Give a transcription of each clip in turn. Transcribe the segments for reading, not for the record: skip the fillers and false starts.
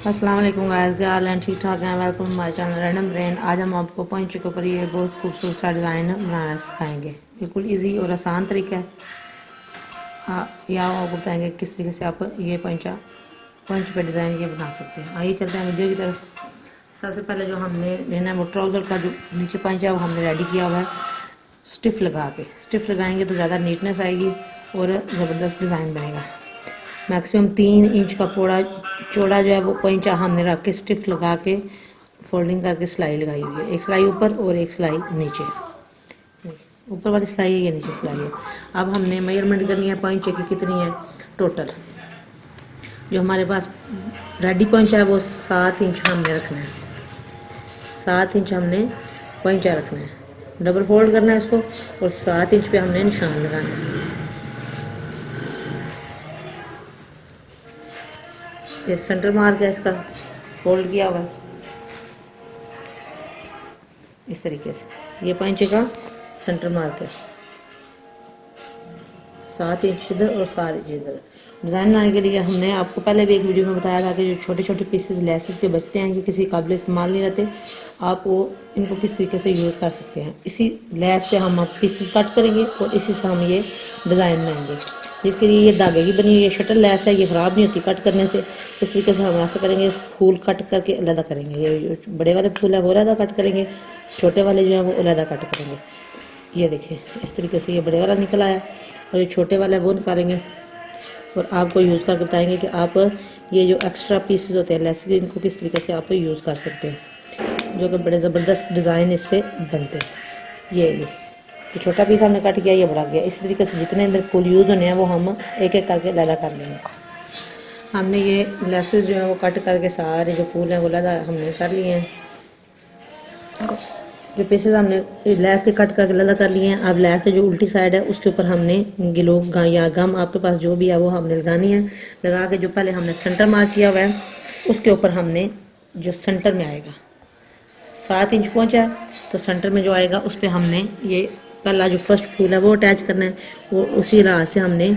अस्सलाम वालेकुम गाइस, क्या हाल है? ठीक ठाक हैं। वेलकम हमारे चैनल रैंडम ब्रेन। आज हम आपको पोंचे के ऊपर ये बहुत खूबसूरत सा डिज़ाइन बनाना सिखाएंगे। बिल्कुल इजी और आसान तरीका है। या आपको बताएंगे किस तरीके से आप ये पंच पे डिज़ाइन ये बना सकते हैं। आइए चलते हैं वीडियो की तरफ। सबसे पहले जो हमने लेना है वो ट्राउज़र का जो नीचे पंच है वो हमने रेडी किया हुआ है। स्टिफ लगा के, स्टिफ लगाएंगे तो ज़्यादा नीटनेस आएगी और ज़बरदस्त डिज़ाइन बनेगा। मैक्सिमम 3 इंच का चौड़ा जो है वो पंचा हमने रख के स्टिफ लगा के फोल्डिंग करके सिलाई लगाई हुई है। एक सिलाई ऊपर और एक सिलाई नीचे। ऊपर वाली सिलाई है, ये नीचे सिलाई है। अब हमने मेजरमेंट करनी है पंचे की कितनी है टोटल। जो हमारे पास रेडी पंचा है वो 7 इंच हमने रखना है। 7 इंच हमने पंचा रखना है। डबल फोल्ड करना है इसको और 7 इंच पे हमने निशान लगाना है। ये सेंटर मार्क है, इसका फोल्ड किया हुआ इस तरीके से। ये पंचे का सेंटर मार्क है। 7 इंच इधर और 4 इंच इधर। डिज़ाइन बनाने के लिए हमने आपको पहले भी एक वीडियो में बताया था कि जो छोटे छोटे पीसेस लेसेस के बचते हैं कि किसी काबिल इस्तेमाल नहीं रहते, आप वो इनको किस तरीके से यूज़ कर सकते हैं। इसी लेस से हम पीसेस कट करेंगे और इसी से हम ये डिज़ाइन बनाएंगे। इसके लिए ये धागे की बनी हुई ये शटल लेस है, ये ख़राब नहीं होती कट करने से। इस तरीके से हम ऐसा करेंगे, इस फूल कट करके अलग करेंगे। ये जो बड़े वाले फूल है वो अलग कट करेंगे, छोटे वाले जो है वो अलग कट करेंगे। ये देखिए इस तरीके से ये बड़े वाला निकल आया और ये छोटे वाला है वो निकालेंगे और आपको यूज़ करके बताएंगे कि आप ये जो एक्स्ट्रा पीसेस होते हैं लेस के इनको किस तरीके से आप यूज़ कर सकते हैं, जो कि बड़े ज़बरदस्त डिज़ाइन इससे बनते हैं। ये तो छोटा पीस हमने कट किया, ये बड़ा गया। इस तरीके से जितने अंदर फुल यूज़ होने हैं वो हम एक एक करके लैदा कर लेंगे। हमने ये लेसेस जो है वो कट करके सारे जो फूल हैं वो लैदा हमने कर लिए हैं। जो पीसेस हमने लेस के कट करके लैदा कर लिए हैं। अब लेस की जो उल्टी साइड है उसके ऊपर हमने ग्लू या गम आपके पास जो भी है वो हमने लगानी है। लगा के जो पहले हमने सेंटर मार्क किया हुआ है उसके ऊपर हमने जो सेंटर में आएगा 7 इंच पहुँचा तो सेंटर में जो आएगा उस पर हमने ये पहला जो फर्स्ट फूल है वो अटैच करना है। वो उसी राह से हमने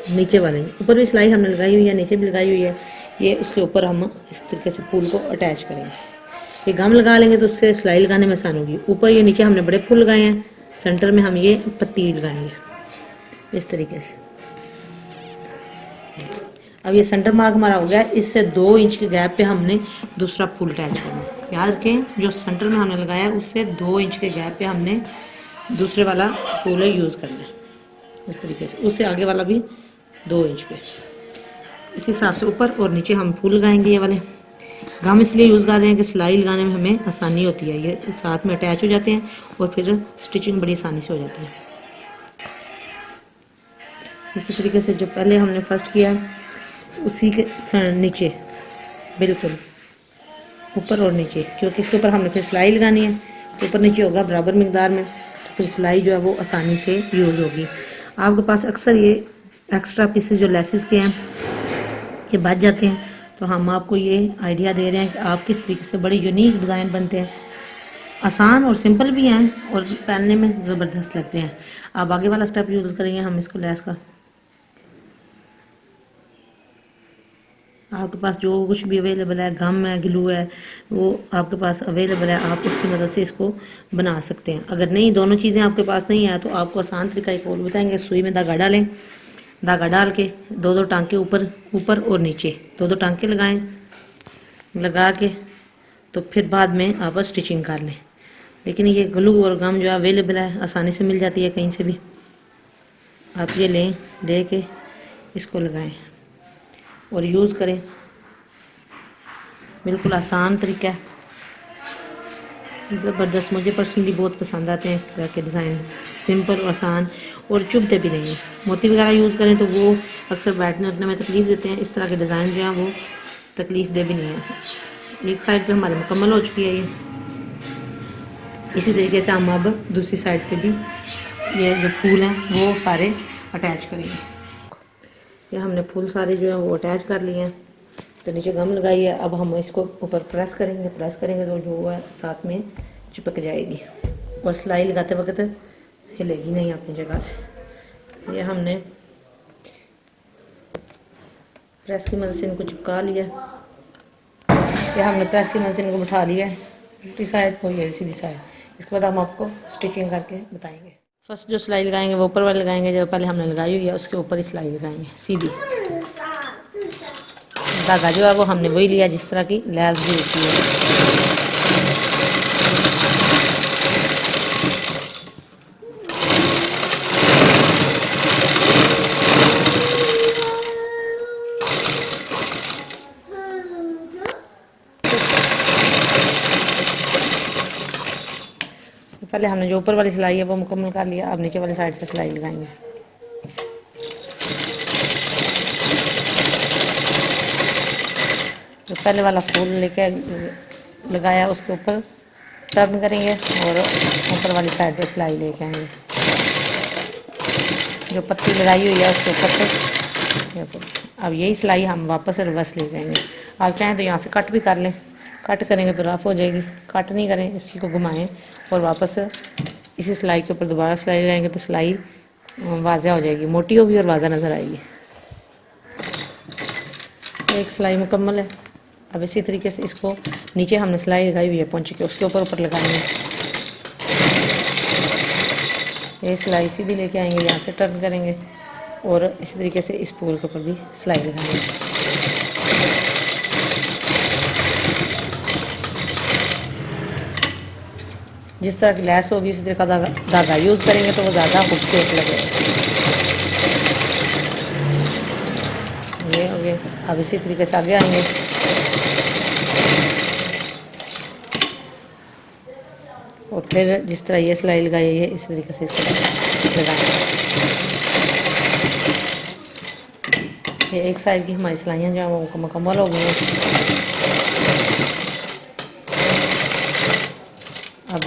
नीचे वाले ऊपर भी सिलाई हमने लगाई हुई है, नीचे भी लगाई हुई है। ये उसके ऊपर हम इस तरीके से फूल को अटैच करेंगे। ये गम लगा लेंगे तो उससे सिलाई लगाने में आसान होगी। ऊपर ये नीचे हमने बड़े फूल लगाए हैं, सेंटर में हम ये पत्ती लगाएंगे इस तरीके से। अब ये सेंटर मार्क हमारा हो गया। इससे 2 इंच के गैप पे हमने दूसरा फूल अटैच करना है। याद रखें जो सेंटर में हमने लगाया उससे 2 इंच के गैप पे हमने दूसरे वाला फूल यूज़ करना है इस तरीके से। उससे आगे वाला भी 2 इंच पे इस हिसाब से ऊपर और नीचे हम फूल लगाएंगे। ये वाले गम इसलिए यूज़ कर रहे हैं कि सिलाई लगाने में हमें आसानी होती है। ये साथ में अटैच हो जाते हैं और फिर स्टिचिंग बड़ी आसानी से हो जाती है। इसी तरीके से जो पहले हमने फर्स्ट किया उसी के नीचे बिल्कुल ऊपर और नीचे, क्योंकि इसके ऊपर हमने फिर सिलाई लगानी है तो ऊपर नीचे होगा बराबर मिकदार में, तो फिर सिलाई जो है वो आसानी से यूज़ होगी। आपके पास अक्सर ये एक्स्ट्रा पीसेस जो लेसेस के हैं ये बच जाते हैं, तो हम आपको ये आइडिया दे रहे हैं कि आप किस तरीके से बड़ी यूनिक डिज़ाइन बनते हैं। आसान और सिंपल भी हैं और पहनने में ज़बरदस्त लगते हैं। अब आगे वाला स्टेप यूज़ करेंगे हम इसको लेस का। आपके पास जो कुछ भी अवेलेबल है, गम है, ग्लू है, वो आपके पास अवेलेबल है, आप उसकी मदद से इसको बना सकते हैं। अगर नहीं दोनों चीज़ें आपके पास नहीं है तो आपको आसान तरीका एक और बताएंगे। सुई में धागा डालें, धागा डाल के 2-2 टांके ऊपर और नीचे 2-2 टांके लगाएं। लगा के तो फिर बाद में आप स्टिचिंग कर लें। लेकिन ये ग्लू और गम जो अवेलेबल है आसानी से मिल जाती है कहीं से भी। आप ये लें, ले के इसको लगाएं और यूज़ करें। बिल्कुल आसान तरीका है, ज़बरदस्त। मुझे पर्सनली बहुत पसंद आते हैं इस तरह के डिज़ाइन, सिंपल और आसान और चुभते भी नहीं हैं। मोती वगैरह यूज़ करें तो वो अक्सर बैठने उठने में तकलीफ़ देते हैं। इस तरह के डिज़ाइन जो हैं वो तकलीफ़ दे भी नहीं है। एक साइड पे हमारी मुकम्मल हो चुकी है ये। इसी तरीके से हम अब दूसरी साइड पे भी ये जो फूल हैं वो सारे अटैच करेंगे। ये हमने फूल सारे जो हैं वो अटैच कर लिए हैं, तो नीचे गम लगाई है। अब हम इसको ऊपर प्रेस करेंगे तो जो है साथ में चिपक जाएगी और सिलाई लगाते वक्त हिलेगी नहीं अपनी जगह से। ये हमने प्रेस की मदद से इनको चिपका लिया। ये हमने प्रेस की मशीन को बिठा लिया है उल्टी साइड को, ये सीधी साइड। इसके बाद हम आपको स्टिचिंग करके बताएंगे। फर्स्ट जो सिलाई लगाएंगे वो ऊपर वाली लगाएंगे, जो पहले हमने लगाई हुई है उसके ऊपर ही सिलाई लगाएंगे सीधी। धागा जो है वो हमने वही लिया जिस तरह की लैस भी होती है। पहले हमने जो ऊपर वाली सिलाई है वो मुकम्मल कर लिया, अब नीचे वाली साइड से सिलाई लगाएंगे। जो पहले वाला फूल लेके लगाया उसके ऊपर टर्न करेंगे और ऊपर वाली साइड पे सिलाई लेके आएंगे। जो पत्ती लगाई हुई है उसके ऊपर से अब यही सिलाई हम वापस रिवर्स ले जाएंगे। आप चाहें तो यहाँ से कट भी कर लें, कट करेंगे तो रफ हो जाएगी, कट नहीं करें, इसी को घुमाएं और वापस इसी सिलाई के ऊपर दोबारा सिलाई लगाएंगे तो सिलाई वाज़ा हो जाएगी, मोटी होगी और वाज़ा नज़र आएगी। एक सिलाई मुकम्मल है। अब इसी तरीके से इसको नीचे हमने सिलाई लगाई हुई है पोंचे के, उसके ऊपर लगाएंगे। ये सिलाई सीधी लेके आएंगे, यहाँ से टर्न करेंगे और इसी तरीके से इस फूल के ऊपर भी सिलाई लगाएंगे। जिस तरह की लैस होगी उसी तरह का धागा यूज़ करेंगे तो वो ज़्यादा खूबसूरत लगेगा। ये हो गए। अब इसी तरीके से आगे आएंगे। और फिर जिस तरह ये सिलाई लगाई है इसी तरीके से इसको लगाएंगे। ये एक साइड की हमारी सिलाइयाँ जो हैं वो मुकम्मल हो गई हैं। अब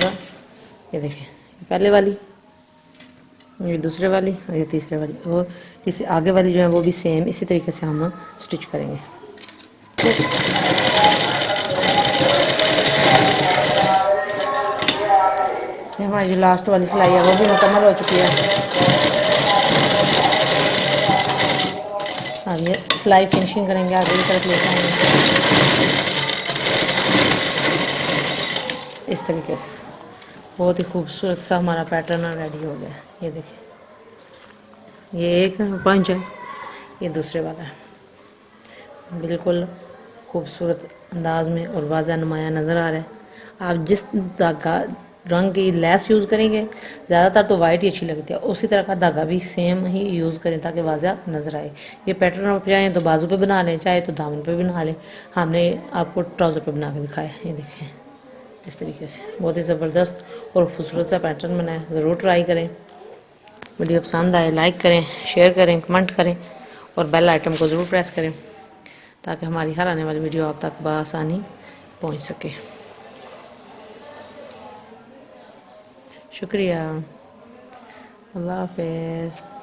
ये देखें, पहले वाली, ये दूसरे वाली और ये तीसरे वाली, और इसे आगे वाली जो है वो भी सेम इसी तरीके से हम स्टिच करेंगे। ये हमारी जो लास्ट वाली सिलाई है वो भी मुकम्मल हो चुकी है। अब ये सिलाई फिनिशिंग करेंगे, आगे की तरफ लेके आएंगे इस तरीके से। बहुत ही खूबसूरत सा हमारा पैटर्न रेडी हो गया। ये देखिए, ये एक पंच है, ये दूसरे वाला है। बिल्कुल खूबसूरत अंदाज में और वाज़ा नुमाया नज़र आ रहा है। आप जिस धागा रंग की लैस यूज़ करेंगे, ज़्यादातर तो वाइट ही अच्छी लगती है, उसी तरह का धागा भी सेम ही यूज़ करें ताकि वाज़ा नज़र आए। ये पैटर्न आप चाहें तो बाजू पे बना लें, चाहे तो दामन पे बना लें। हमने आपको ट्राउज़र पे बना के दिखाया। ये देखें इस तरीके से बहुत ही ज़बरदस्त और खूबसूरत सा पैटर्न बनाए। ज़रूर ट्राई करें। वीडियो पसंद आए लाइक करें, शेयर करें, कमेंट करें और बेल आइटम को ज़रूर प्रेस करें ताकि हमारी हर आने वाली वीडियो आप तक बआसानी पहुंच सके। शुक्रिया। अल्लाह हाफ़िज़।